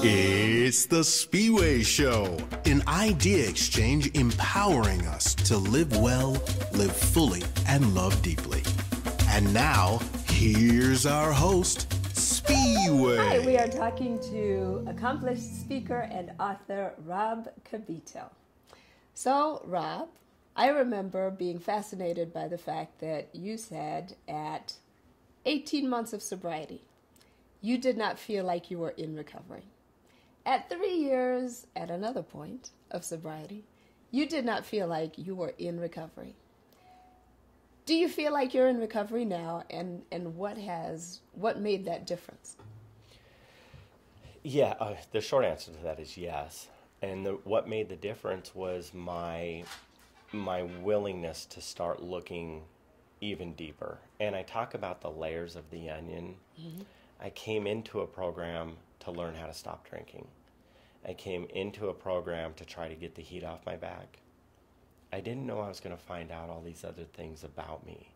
It's the Spiwe Show, an idea exchange empowering us to live well, live fully, and love deeply. And now, here's our host, Spiwe. Hi, we are talking to accomplished speaker and author Rob Kabito. So, Rob, I remember being fascinated by the fact that you said at 18 months of sobriety, you did not feel like you were in recovery. At 3 years, at another point of sobriety, you did not feel like you were in recovery. Do you feel like you're in recovery now, and what made that difference? Yeah, the short answer to that is yes. And what made the difference was my willingness to start looking even deeper. And I talk about the layers of the onion. Mm-hmm. I came into a program to learn how to stop drinking. I came into a program to try to get the heat off my back. I didn't know I was going to find out all these other things about me.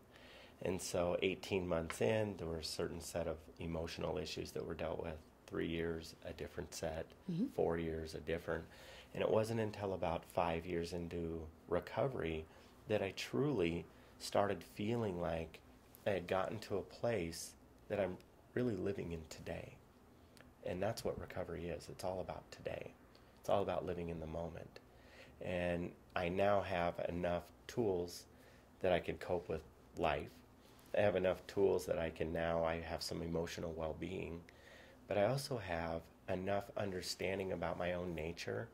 And so 18 months in, there were a certain set of emotional issues that were dealt with. 3 years, a different set. Mm-hmm. 4 years, a different. And it wasn't until about 5 years into recovery that I truly started feeling like I had gotten to a place that I'm really living in today. And that's what recovery is. It's all about today. It's all about living in the moment. And I now have enough tools that I can cope with life. I have enough tools that I have some emotional well-being. But I also have enough understanding about my own nature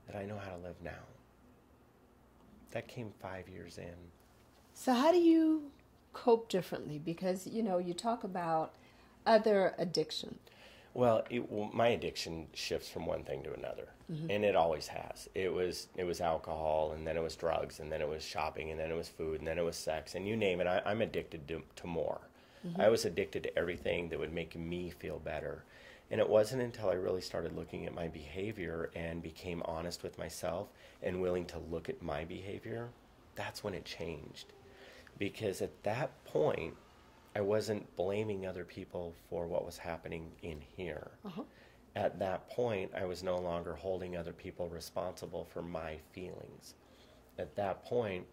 that I know how to live now. That came 5 years in. So how do you cope differently? Because, you talk about other addiction. Well, my addiction shifts from one thing to another, mm-hmm. and it always has. It was alcohol, and then it was drugs, and then it was shopping, and then it was food, and then it was sex, and you name it. I'm addicted to more. Mm-hmm. I was addicted to everything that would make me feel better, and it wasn't until I really started looking at my behavior and became honest with myself and willing to look at my behavior, that's when it changed. Because at that point, I wasn't blaming other people for what was happening in here. Uh-huh. At that point, I was no longer holding other people responsible for my feelings. At that point,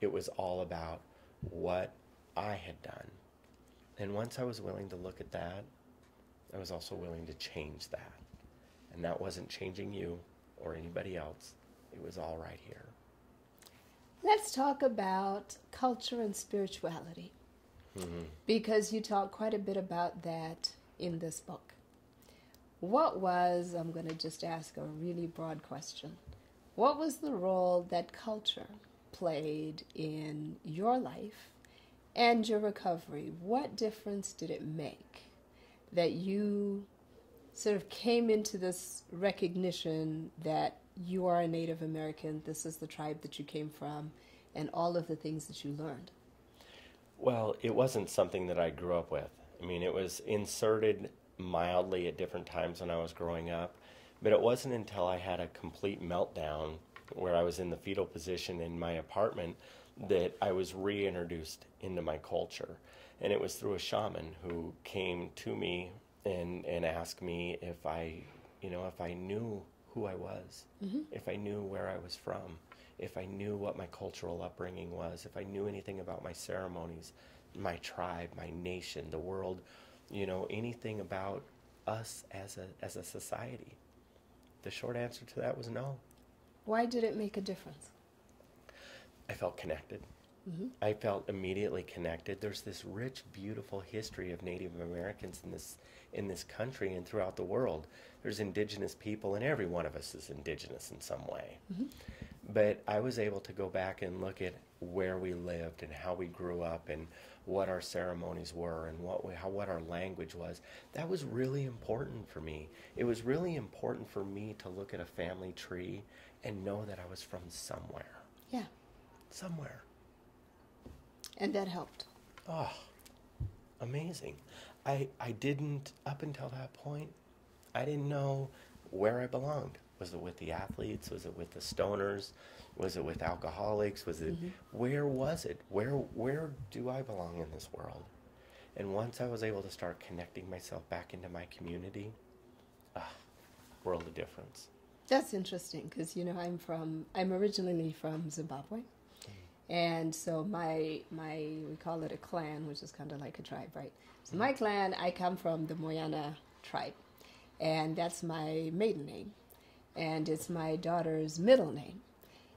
it was all about what I had done. And once I was willing to look at that, I was also willing to change that. And that wasn't changing you or anybody else. It was all right here. Let's talk about culture and spirituality. Mm-hmm. Because you talk quite a bit about that in this book. I'm going to just ask a really broad question. What was the role that culture played in your life and your recovery? What difference did it make that you sort of came into this recognition that you are a Native American, this is the tribe that you came from, and all of the things that you learned? Well, it wasn't something that I grew up with. I mean, it was inserted mildly at different times when I was growing up, but it wasn't until I had a complete meltdown where I was in the fetal position in my apartment that I was reintroduced into my culture. And it was through a shaman who came to me and asked me if I knew who I was, mm-hmm. if I knew where I was from, if I knew what my cultural upbringing was, if I knew anything about my ceremonies, my tribe, my nation, the world, anything about us as a society. The short answer to that was no. Why did it make a difference? I felt connected. Mm-hmm. I felt immediately connected. There's this rich, beautiful history of Native Americans in this country and throughout the world. There's indigenous people, and every one of us is indigenous in some way. Mm-hmm. But I was able to go back and look at where we lived and how we grew up and what our ceremonies were and what our language was. That was really important for me. It was really important for me to look at a family tree and know that I was from somewhere. Yeah. Somewhere. And that helped. Oh, amazing. I didn't, up until that point, I didn't know where I belonged. Was it with the athletes? Was it with the stoners? Was it with alcoholics? Was it, mm-hmm. Where was it? Where do I belong in this world? And once I was able to start connecting myself back into my community, world of difference. That's interesting because, I'm originally from Zimbabwe. And so we call it a clan, which is kind of like a tribe, right? So my clan, I come from the Moyana tribe, and that's my maiden name, and it's my daughter's middle name.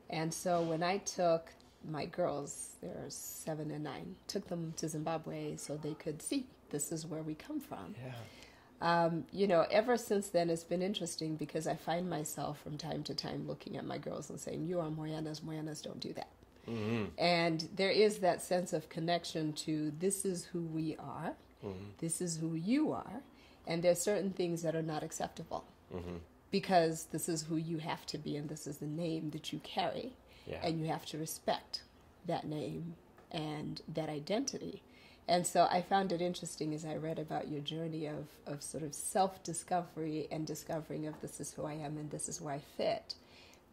And so when I took my girls, they're 7 and 9, took them to Zimbabwe so they could see this is where we come from. Yeah. Ever since then, it's been interesting because I find myself from time to time looking at my girls and saying, you are Moyanas, Moyanas don't do that. Mm-hmm. And there is that sense of connection to this is who we are, this is who you are, and there's certain things that are not acceptable because this is who you have to be and this is the name that you carry, and you have to respect that name and that identity. And so I found it interesting as I read about your journey of sort of self-discovery and discovering of this is who I am and this is where I fit,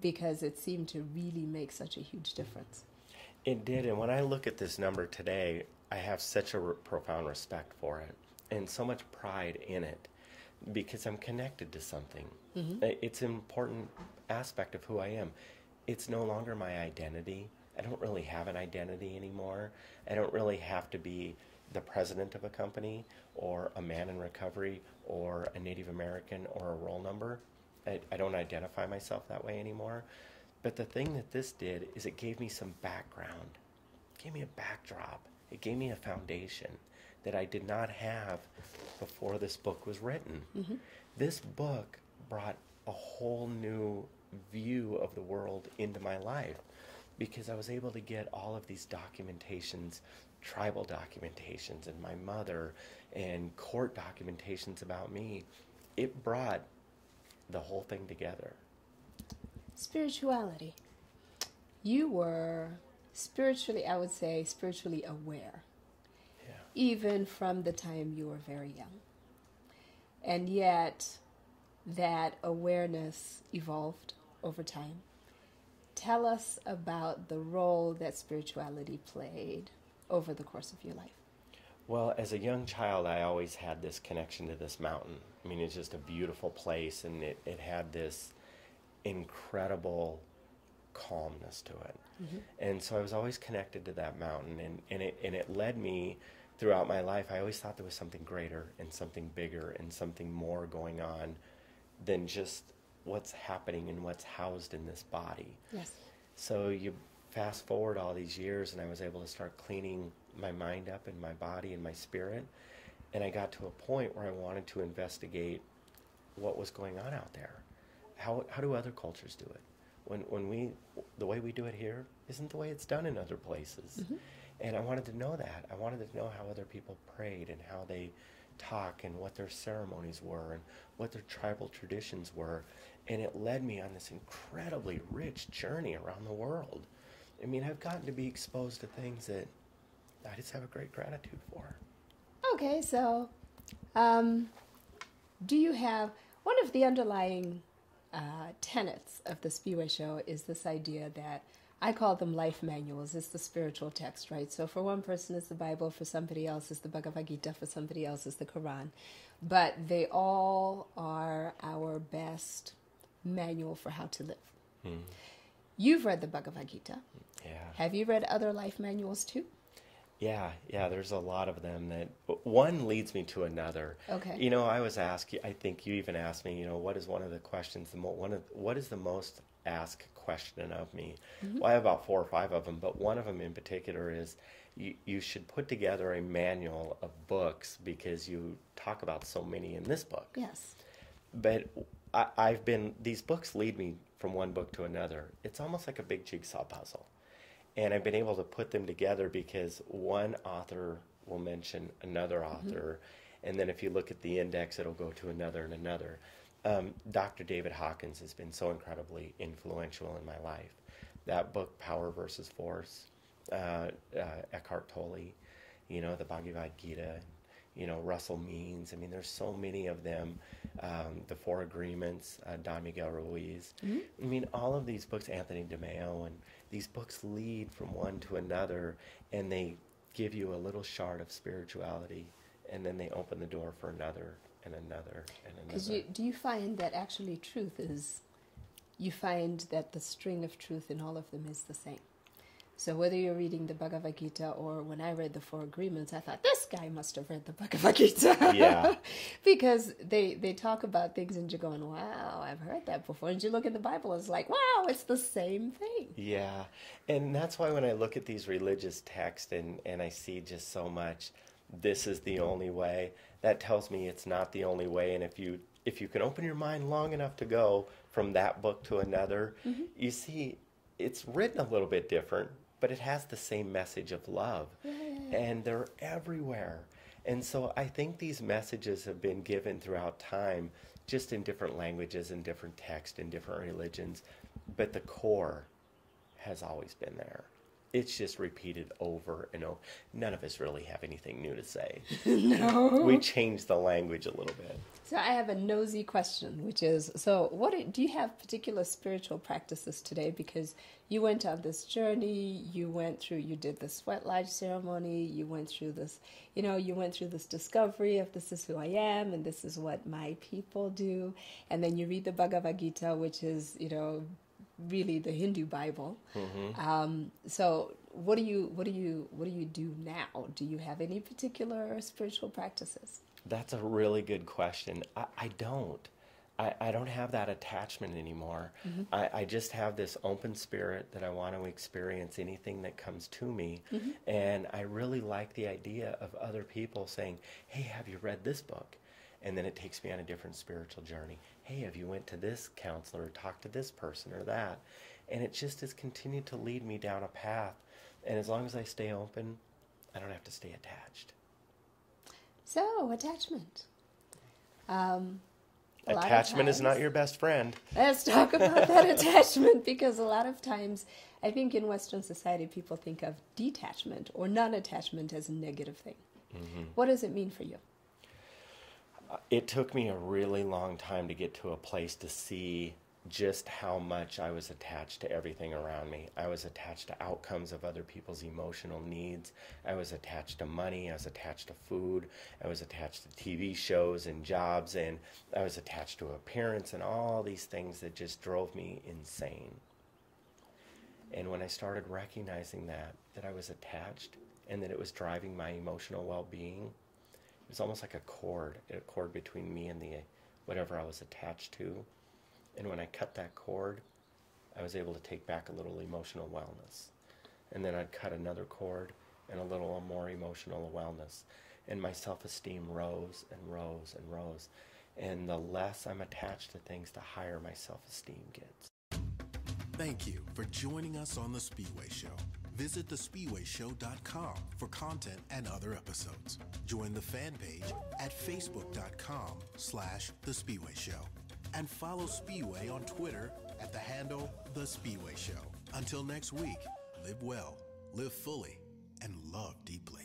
because it seemed to really make such a huge difference. It did, and when I look at this number today, I have such a profound respect for it and so much pride in it because I'm connected to something. It's an important aspect of who I am. It's no longer my identity. I don't really have an identity anymore. I don't really have to be the president of a company or a man in recovery or a Native American or a roll number. I don't identify myself that way anymore. But the thing that this did is it gave me some background. It gave me a backdrop. It gave me a foundation that I did not have before this book was written. This book brought a whole new view of the world into my life because I was able to get all of these documentations, tribal documentations, and my mother, and court documentations about me. It brought the whole thing together. Spirituality. You were spiritually, I would say, spiritually aware, even from the time you were very young. And yet, that awareness evolved over time. Tell us about the role that spirituality played over the course of your life. Well, as a young child, I always had this connection to this mountain. I mean, it's just a beautiful place, and it had this incredible calmness to it. And so I was always connected to that mountain, and it led me throughout my life. I always thought there was something greater and something bigger and something more going on than just what's happening and what's housed in this body. Yes. So you fast forward all these years, and I was able to start cleaning my mind up and my body and my spirit, and I got to a point where I wanted to investigate what was going on out there. How do other cultures do it? The way we do it here isn't the way it's done in other places. And I wanted to know that. I wanted to know how other people prayed and how they talk and what their ceremonies were and what their tribal traditions were. And it led me on this incredibly rich journey around the world. I mean, I've gotten to be exposed to things that I just have a great gratitude for. Okay, so do you have, one of the underlying tenets of the Spiwe show is this idea that I call them life manuals. It's the spiritual text, right? So for one person it's the Bible, for somebody else it's the Bhagavad Gita, for somebody else it's the Quran. But they all are our best manual for how to live. You've read the Bhagavad Gita. Yeah. Have you read other life manuals too? Yeah, there's a lot of them that one leads me to another. Okay. I was asked, I think you even asked me, what is one of the questions, what is the most asked question of me? Well, I have about 4 or 5 of them, but one of them in particular is you should put together a manual of books because you talk about so many in this book. Yes. But these books lead me from one book to another. It's almost like a big jigsaw puzzle. And I've been able to put them together because one author will mention another author, and then if you look at the index, it'll go to another and another. Dr. David Hawkins has been so incredibly influential in my life. That book, Power versus Force, Eckhart Tolle, the Bhagavad Gita, Russell Means. I mean, there's so many of them. The Four Agreements, Don Miguel Ruiz. I mean, all of these books, Anthony DeMeo, and these books lead from one to another, and they give you a little shard of spirituality, and then they open the door for another and another and another. Because do you find that actually truth is, you find that the string of truth in all of them is the same? So whether you're reading the Bhagavad Gita, or when I read the Four Agreements, I thought, this guy must have read the Bhagavad Gita. Yeah. Because they talk about things and you're going, wow, I've heard that before. And you look at the Bible, it's like, wow, it's the same thing. Yeah. And that's why when I look at these religious texts and I see just so much, this is the only way, that tells me it's not the only way. And if you can open your mind long enough to go from that book to another, you see it's written a little bit different, but it has the same message of love. Yeah. And they're everywhere. And so I think these messages have been given throughout time, just in different languages and different texts and different religions, but the core has always been there. It's just repeated over and over. None of us really have anything new to say. No. We changed the language a little bit. So I have a nosy question, which is, so do you have particular spiritual practices today? Because you went on this journey, you did the sweat lodge ceremony, you went through this discovery of this is who I am and this is what my people do. And then you read the Bhagavad Gita, which is, really the Hindu Bible. So what do you do now? Do you have any particular spiritual practices? That's a really good question. I don't. I don't have that attachment anymore. I just have this open spirit that I want to experience anything that comes to me. And I really like the idea of other people saying, hey, have you read this book? And then it takes me on a different spiritual journey. Hey, have you went to this counselor or talked to this person or that? And it just has continued to lead me down a path. And as long as I stay open, I don't have to stay attached. So, attachment. Attachment is not your best friend. Let's talk about that attachment, because a lot of times, I think in Western society, people think of detachment or non-attachment as a negative thing. What does it mean for you? It took me a really long time to get to a place to see just how much I was attached to everything around me. I was attached to outcomes of other people's emotional needs. I was attached to money. I was attached to food. I was attached to TV shows and jobs. And I was attached to appearance and all these things that just drove me insane. And when I started recognizing that I was attached and that it was driving my emotional well-being, it was almost like a cord between me and the whatever I was attached to. And when I cut that cord, I was able to take back a little emotional wellness. And then I'd cut another cord and a little more emotional wellness. And my self-esteem rose and rose and rose. And the less I'm attached to things, the higher my self-esteem gets. Thank you for joining us on The Spiwe Show. Visit thespiweshow.com for content and other episodes. Join the fan page at facebook.com/The Spiwe Show. And follow Spiwe on Twitter at the handle The Spiwe Show. Until next week, live well, live fully, and love deeply.